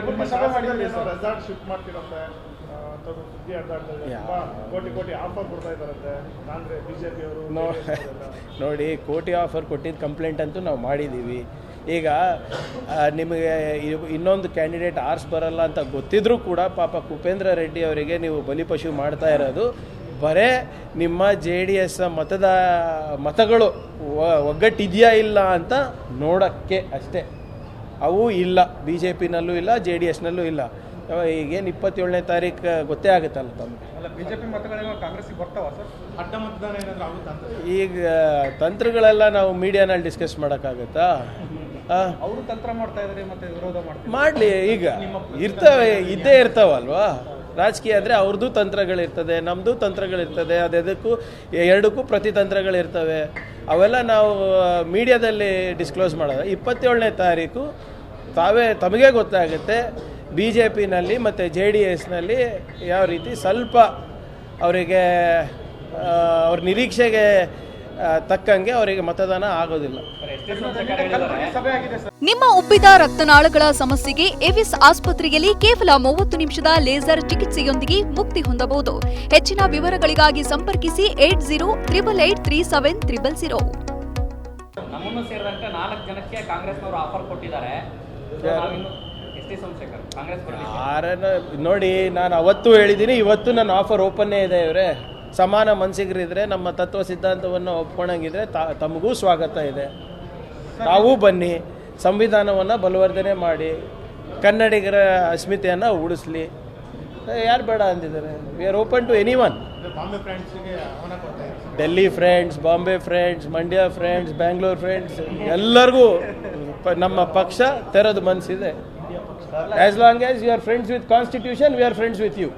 Resort shift ಮಾಡ್ತಿರಂತೆ ಸುದ್ದಿ ಕೋಟಿ offer ಕೊಡ್ತಾ ಇದ್ದಾರಂತೆ ಕಾಂಗ್ರೆ ಬಿಜೆಪಿ ಅವರು ನೋಡಿ, ಕೋಟಿ ಆಫರ್ ಕೊಟ್ಟಿದ್ದು ಕಂಪ್ಲೇಂಟ್ ಅಂತೂ ನಾವು ಮಾಡಿದ್ದೀವಿ. ಈಗ ನಿಮಗೆ ಇನ್ನೊಂದು ಕ್ಯಾಂಡಿಡೇಟ್ ಆರ್ಸ್ ಬರಲ್ಲ ಅಂತ ಗೊತ್ತಿದ್ರೂ ಕೂಡ ಪಾಪ ಕುಪೇಂದ್ರ ರೆಡ್ಡಿ ಅವರಿಗೆ ನೀವು ಬಲಿಪಶು ಮಾಡ್ತಾ ಇರೋದು ಬರೇ ನಿಮ್ಮ JDS ಮತಗಳು ಒಗ್ಗಟ್ಟಿದೆಯಾ ಇಲ್ಲ ಅಂತ ನೋಡೋಕ್ಕೆ ಅಷ್ಟೇ. ಅವು ಇಲ್ಲ, BJPನಲ್ಲೂ ಇಲ್ಲ, JDSನಲ್ಲೂ ಇಲ್ಲ. ಈಗೇನು 27ನೇ ತಾರೀಕು ಗೊತ್ತೇ ಆಗುತ್ತಲ್ಲ ತಮಗೆ. ಬಿಜೆಪಿ ಮತಗಳೇನೋ ಕಾಂಗ್ರೆಸ್ಗೆ ಬರ್ತಾವ ಸರ್? ಅಡ್ಡ ಮತದಾನ ಏನಾದರೂ ಆಗುತ್ತಾ? ಈಗ ತಂತ್ರಗಳೆಲ್ಲ ನಾವು ಮೀಡಿಯಾನಲ್ಲಿ ಡಿಸ್ಕಸ್ ಮಾಡೋಕ್ಕಾಗತ್ತಾ? ಅವರು ತಂತ್ರ ಮಾಡ್ತಾ ಇದ್ದಾರೆ ಮತ್ತೆ ವಿರೋಧ ಮಾಡಲಿ. ಈಗ ಇದ್ದೇ ಇರ್ತಾವಲ್ವಾ. ರಾಜಕೀಯ ಅಂದರೆ ಅವ್ರದ್ದು ತಂತ್ರಗಳಿರ್ತದೆ, ನಮ್ಮದು ತಂತ್ರಗಳಿರ್ತದೆ. ಅದೆದಕ್ಕೂ ಎರಡಕ್ಕೂ ಪ್ರತಿತಂತ್ರಗಳಿರ್ತವೆ. ಅವೆಲ್ಲ ನಾವು ಮೀಡಿಯಾದಲ್ಲಿ ಡಿಸ್ಕ್ಲೋಸ್ ಮಾಡೋದು. 27ನೇ ತಾರೀಕು ತಮಗೆ ಗೊತ್ತಾಗುತ್ತೆ BJPನಲ್ಲಿ ಮತ್ತು JDSನಲ್ಲಿ ಯಾವ ರೀತಿ ಸ್ವಲ್ಪ ಅವರಿಗೆ ಅವ್ರ ನಿರೀಕ್ಷೆಗೆ ತಕ್ಕಂಗೆ ಅವರಿಗೆ ಮತದಾನ ಆಗೋದಿಲ್ಲ. ನಿಮ್ಮ ಉಬ್ಬಿದ ರಕ್ತನಾಳಗಳ ಸಮಸ್ಯೆಗೆ ಎವಿಸ್ ಆಸ್ಪತ್ರೆಯಲ್ಲಿ ಕೇವಲ 30 ನಿಮಿಷದ ಲೇಸರ್ ಚಿಕಿತ್ಸೆಯೊಂದಿಗೆ ಮುಕ್ತಿ ಹೊಂದಬಹುದು. ಹೆಚ್ಚಿನ ವಿವರಗಳಿಗಾಗಿ ಸಂಪರ್ಕಿಸಿ 8088837300. ನಮ್ಮನ್ನು ಸೇರಿದಂತೆ 4 ಜನಕ್ಕೆ ಕಾಂಗ್ರೆಸ್ನವರು ಆಫರ್ ಕೊಟ್ಟಿದ್ದಾರೆ. ನೋಡಿ, ನಾನು ಅವತ್ತು ಹೇಳಿದ್ದೀನಿ, ಇವತ್ತು ನನ್ನ ಆಫರ್ ಓಪನ್ನೇ ಇದೆ. ಇವರೇ ಸಮಾನ ಮನಸ್ಸಿಗರಿದ್ರೆ, ನಮ್ಮ ತತ್ವ ಸಿದ್ಧಾಂತವನ್ನು ಒಪ್ಕೊಂಡಂಗಿದ್ರೆ ತಮಗೂ ಸ್ವಾಗತ ಇದೆ. ತಾವೂ ಬನ್ನಿ, ಸಂವಿಧಾನವನ್ನು ಬಲವರ್ಧನೆ ಮಾಡಿ, ಕನ್ನಡಿಗರ ಅಸ್ಮಿತೆಯನ್ನು ಉಳಿಸ್ಲಿ. ಯಾರು ಬೇಡ ಅಂದಿದ್ದಾರೆ? We are open to anyone. Delhi friends, Bombay friends, Mandya friends, Bangalore friends, ಎಲ್ಲರಿಗೂ ನಮ್ಮ ಪಕ್ಷ ತೆರೆದು ಮನಸ್ಸಿದೆ. As long as you are friends with Constitution, we are friends with you.